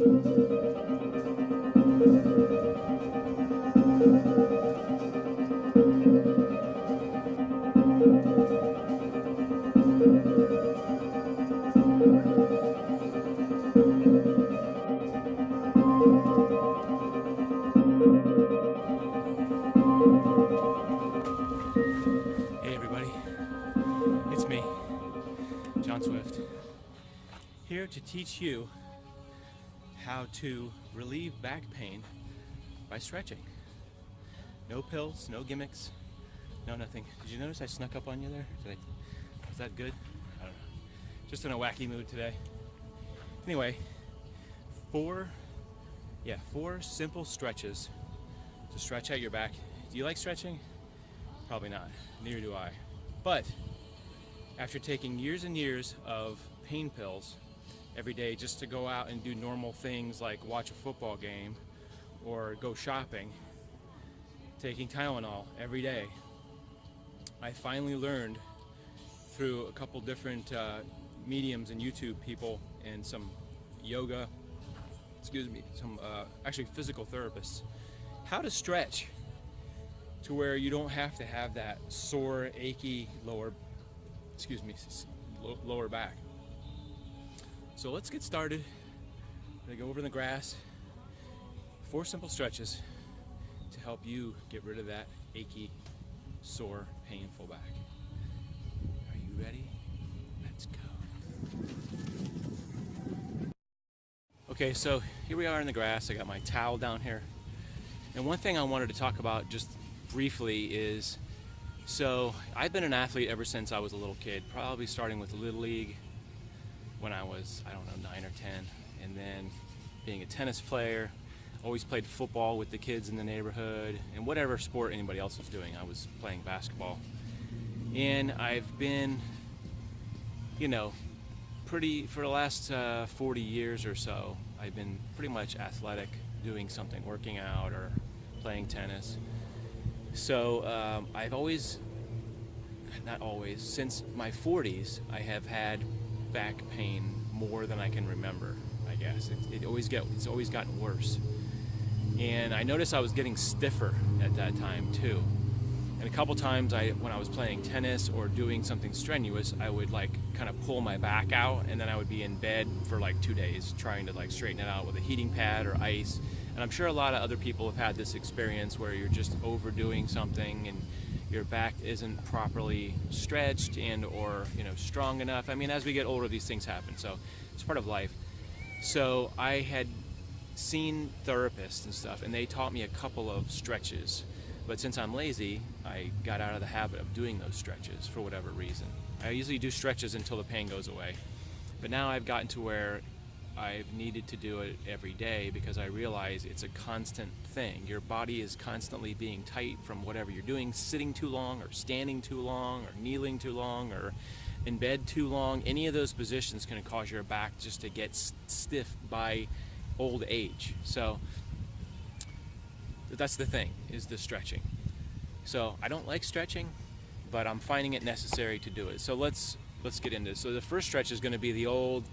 Hey everybody, it's me, John Swift, here to teach you how to relieve back pain by stretching. No pills, no gimmicks, no nothing. Did you notice I snuck up on you there? Was that good? I don't know. Just in a wacky mood today. Anyway, four simple stretches to stretch out your back. Do you like stretching? Probably not, neither do I. But after taking years and years of pain pills every day just to go out and do normal things like watch a football game or go shopping, taking Tylenol every day, I finally learned through a couple different mediums and YouTube people and some yoga, actually physical therapists, how to stretch to where you don't have to have that sore, achy lower back. So let's get started. I'm gonna go over in the grass. 4 simple stretches to help you get rid of that achy, sore, painful back. Are you ready? Let's go. Okay, so here we are in the grass. I got my towel down here. And one thing I wanted to talk about just briefly is, so I've been an athlete ever since I was a little kid, probably starting with Little League when I was, 9 or 10, and then being a tennis player. Always played football with the kids in the neighborhood, and whatever sport anybody else was doing, I was playing basketball. And I've been, for the last 40 years or so, I've been pretty much athletic, doing something, working out or playing tennis. So I've always, since my 40s, I have had back pain more than I can remember, I guess. It's always gotten worse. And I noticed I was getting stiffer at that time too. And a couple times when I was playing tennis or doing something strenuous, I would kind of pull my back out, and then I would be in bed for 2 days trying to straighten it out with a heating pad or ice. And I'm sure a lot of other people have had this experience where you're just overdoing something and your back isn't properly stretched and or strong enough. I mean, as we get older, these things happen, so it's part of life. So I had seen therapists and stuff, and they taught me a couple of stretches. But since I'm lazy, I got out of the habit of doing those stretches for whatever reason. I usually do stretches until the pain goes away. But now I've gotten to where I've needed to do it every day because I realize it's a constant thing. Your body is constantly being tight from whatever you're doing, sitting too long or standing too long or kneeling too long or in bed too long. Any of those positions can cause your back just to get stiff by old age. So that's the thing, is the stretching. So I don't like stretching, but I'm finding it necessary to do it. So let's get into it. So the first stretch is going to be the old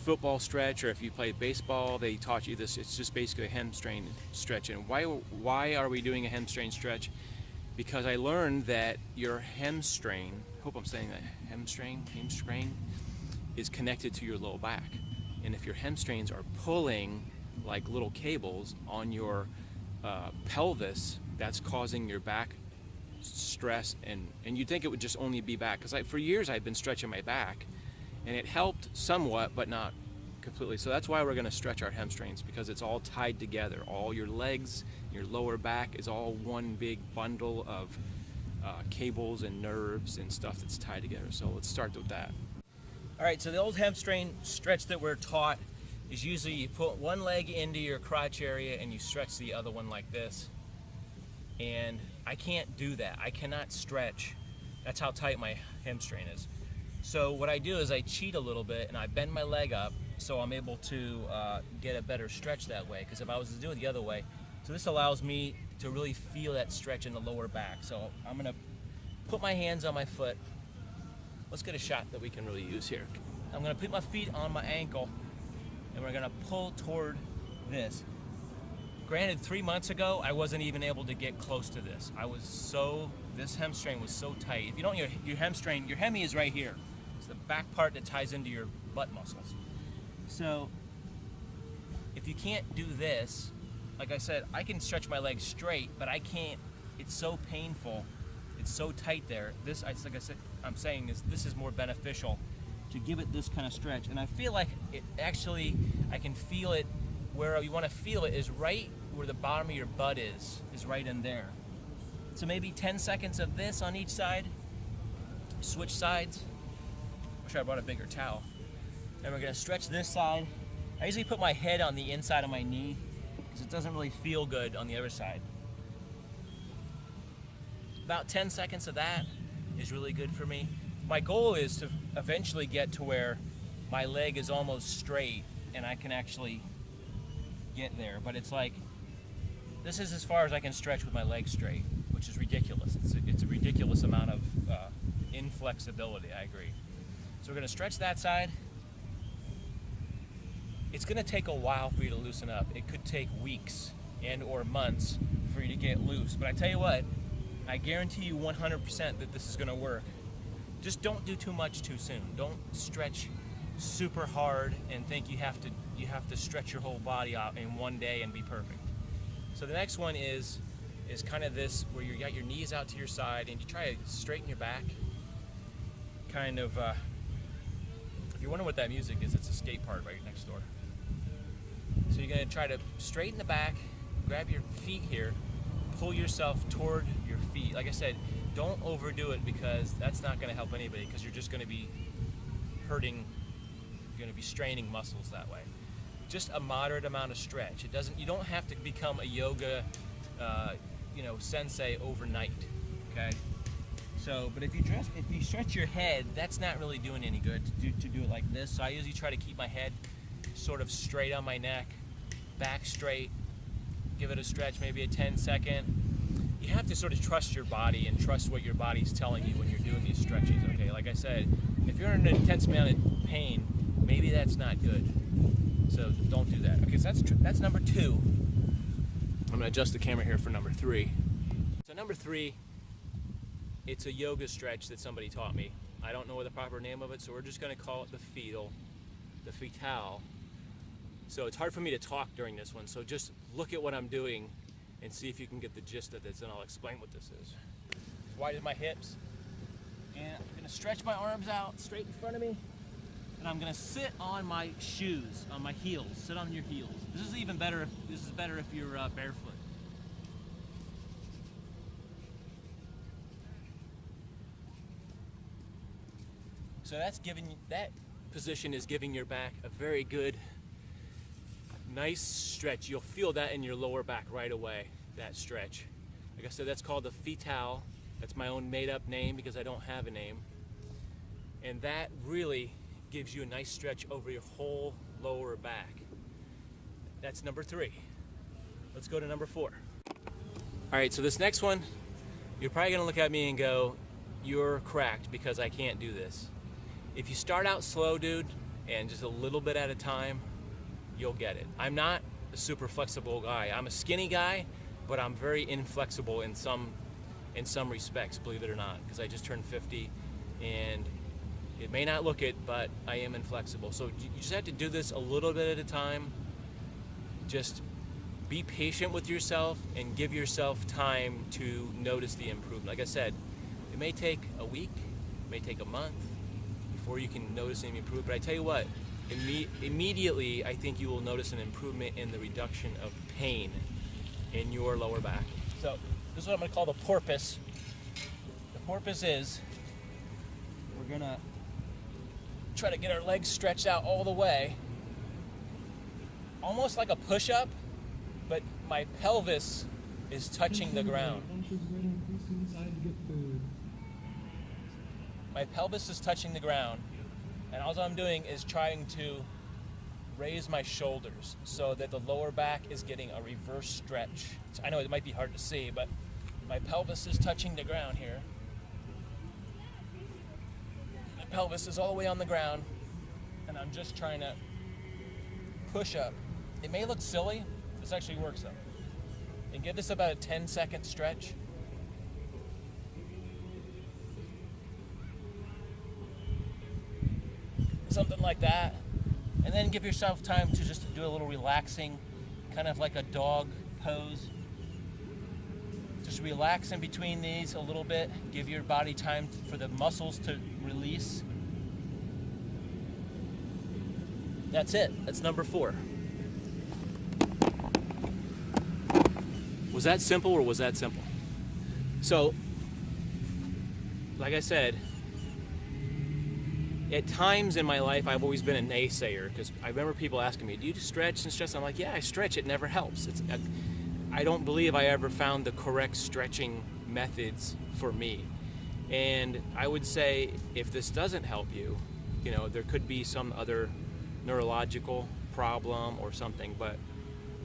football stretch, or if you played baseball, they taught you this. It's just basically a hamstring stretch. And why are we doing a hamstring stretch? Because I learned that your hamstring, hope I'm saying that, hamstring is connected to your low back. And if your hamstrings are pulling like little cables on your pelvis, that's causing your back stress, and you'd think it would just only be back, because for years I've been stretching my back and it helped somewhat but not completely. So that's why we're going to stretch our hamstrings, because it's all tied together. All your legs, your lower back is all one big bundle of cables and nerves and stuff that's tied together. So let's start with that. All right, so the old hamstring stretch that we're taught is usually you put one leg into your crotch area and you stretch the other one like this. And I can't do that. I cannot stretch. That's how tight my hamstring is. So what I do is I cheat a little bit and I bend my leg up so I'm able to get a better stretch that way, because if I was to do it the other way, so this allows me to really feel that stretch in the lower back. So I'm gonna put my hands on my foot. Let's get a shot that we can really use here. I'm gonna put my feet on my ankle and we're gonna pull toward this. Granted, 3 months ago, I wasn't even able to get close to this. This hamstring was so tight. If you don't, your hamstring, your hemi is right here. It's the back part that ties into your butt muscles. So, if you can't do this, like I said, I can stretch my legs straight, but I can't. It's so painful. It's so tight there. This, like I said, I'm saying this is more beneficial to give it this kind of stretch. And I feel like it actually, I can feel it. Where you want to feel it is right where the bottom of your butt is right in there. So maybe 10 seconds of this on each side. Switch sides. Wish I brought a bigger towel. And we're gonna stretch this side. I usually put my head on the inside of my knee because it doesn't really feel good on the other side. About 10 seconds of that is really good for me. My goal is to eventually get to where my leg is almost straight and I can actually get there. But it's like, this is as far as I can stretch with my legs straight, which is ridiculous. It's a ridiculous amount of inflexibility, I agree. So we're gonna stretch that side. It's gonna take a while for you to loosen up. It could take weeks and or months for you to get loose. But I tell you what, I guarantee you 100% that this is gonna work. Just don't do too much too soon. Don't stretch super hard and think you have to stretch your whole body out in one day and be perfect. So the next one is kind of this, where you got your knees out to your side and you try to straighten your back. Kind of, if you're wondering what that music is, it's a skate park right next door. So you're gonna try to straighten the back, grab your feet here, pull yourself toward your feet. Like I said, don't overdo it because that's not gonna help anybody, because you're just gonna be hurting, you're gonna be straining muscles that way. Just a moderate amount of stretch. You don't have to become a yoga, sensei overnight, okay? So, but if you stretch your head, that's not really doing any good to do it like this. So I usually try to keep my head sort of straight on my neck, back straight, give it a stretch, maybe a 10-second. You have to sort of trust your body and trust what your body's telling you when you're doing these stretches, okay? Like I said, if you're in an intense amount of pain, maybe that's not good. So don't do that. Okay, so that's number 2. I'm gonna adjust the camera here for number 3. So number 3, it's a yoga stretch that somebody taught me. I don't know the proper name of it, so we're just gonna call it the fetal. So it's hard for me to talk during this one, so just look at what I'm doing and see if you can get the gist of this, and I'll explain what this is. Widen my hips, and I'm gonna stretch my arms out straight in front of me, and I'm gonna sit on my shoes, on my heels. Sit on your heels. This is better if you're barefoot. So that position is giving your back a very good, nice stretch. You'll feel that in your lower back right away, that stretch. Like I said, that's called the fetal. That's my own made-up name because I don't have a name. And that really gives you a nice stretch over your whole lower back. That's number 3. Let's go to number 4. All right, so this next one, you're probably gonna look at me and go, you're cracked because I can't do this. If you start out slow, dude, and just a little bit at a time, you'll get it. I'm not a super flexible guy. I'm a skinny guy, but I'm very inflexible in some respects, believe it or not, because I just turned 50, and it may not look it, but I am inflexible. So you just have to do this a little bit at a time. Just be patient with yourself and give yourself time to notice the improvement. Like I said, it may take a week, it may take a month before you can notice any improvement. But I tell you what, immediately I think you will notice an improvement in the reduction of pain in your lower back. So this is what I'm going to call the porpoise. The porpoise is, we're going to try to get our legs stretched out all the way, almost like a push-up, but my pelvis is touching the ground. My pelvis is touching the ground, and all I'm doing is trying to raise my shoulders so that the lower back is getting a reverse stretch. I know it might be hard to see, but my pelvis is touching the ground here. My pelvis is all the way on the ground, and I'm just trying to push-up. It may look silly. This actually works though. And give this about a 10-second stretch. Something like that. And then give yourself time to just do a little relaxing, kind of like a dog pose. Just relax in between these a little bit. Give your body time for the muscles to release. That's it. That's number 4. Was that simple or was that simple? So, like I said, at times in my life, I've always been a naysayer because I remember people asking me, do you stretch and stretch? I'm like, yeah, I stretch. It never helps. I don't believe I ever found the correct stretching methods for me. And I would say if this doesn't help you, there could be some other neurological problem or something, but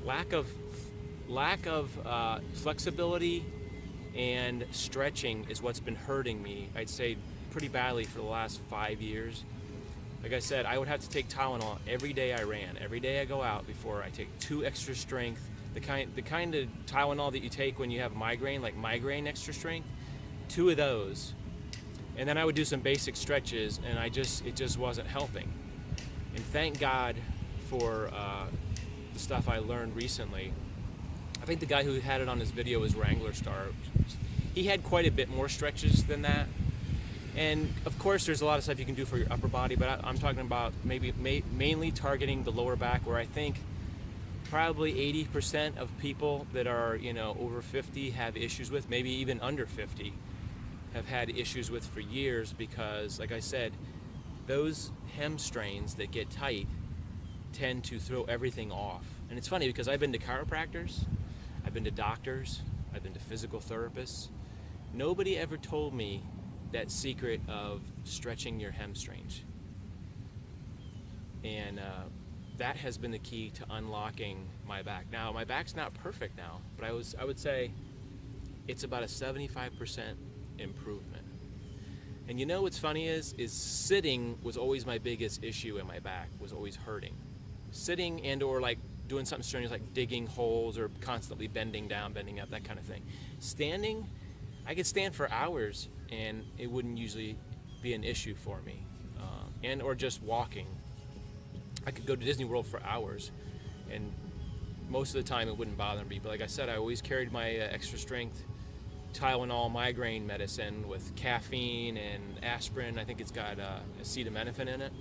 lack of flexibility and stretching is what's been hurting me, I'd say, pretty badly for the last 5 years. Like I said, I would have to take Tylenol every day I ran. Every day I go out before I take 2 extra strength, the kind of Tylenol that you take when you have migraine, like migraine extra strength, 2 of those. And then I would do some basic stretches, and it just wasn't helping. And thank God for the stuff I learned recently. I think the guy who had it on his video was Wrangler Star. He had quite a bit more stretches than that. And of course, there's a lot of stuff you can do for your upper body, but I'm talking about mainly targeting the lower back, where I think probably 80% of people that are over 50 have issues with, maybe even under 50, have had issues with for years because, like I said, those hamstrings that get tight tend to throw everything off. And it's funny because I've been to chiropractors, I've been to doctors, I've been to physical therapists. Nobody ever told me that secret of stretching your hamstrings. And that has been the key to unlocking my back. Now, my back's not perfect now, but I would say it's about a 75% improvement. And what's funny is sitting was always my biggest issue in my back, was always hurting. Sitting and or like doing something strenuous like digging holes or constantly bending down, bending up, that kind of thing. Standing, I could stand for hours and it wouldn't usually be an issue for me. And or just walking. I could go to Disney World for hours and most of the time it wouldn't bother me. But like I said, I always carried my extra strength Tylenol migraine medicine with caffeine and aspirin. I think it's got acetaminophen in it.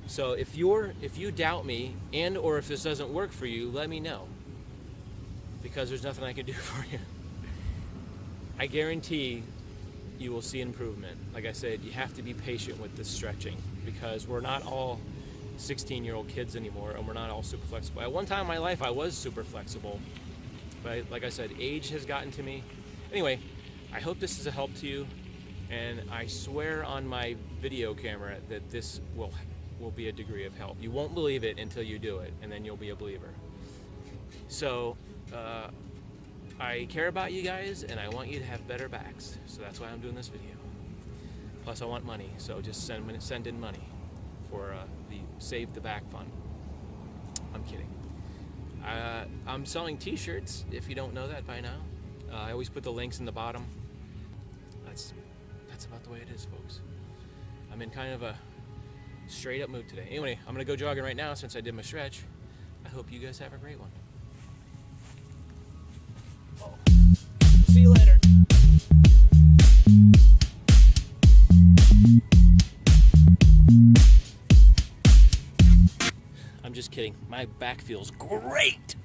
So if you doubt me and or if this doesn't work for you, let me know, because there's nothing I can do for you. I guarantee you will see improvement. Like I said, you have to be patient with this stretching because we're not all 16-year-old kids anymore, and we're not all super flexible. At one time in my life, I was super flexible, but like I said, age has gotten to me. Anyway, I hope this is a help to you, and I swear on my video camera that this will be a degree of help. You won't believe it until you do it, and then you'll be a believer. So, I care about you guys, and I want you to have better backs, so that's why I'm doing this video. Plus, I want money, so just send in money for the Save the Back Fund. I'm kidding. I'm selling t-shirts, if you don't know that by now. I always put the links in the bottom. That's about the way it is, folks. I'm in kind of a straight up mood today. Anyway, I'm gonna go jogging right now since I did my stretch. I hope you guys have a great one. Oh. See you later. I'm just kidding. My back feels great.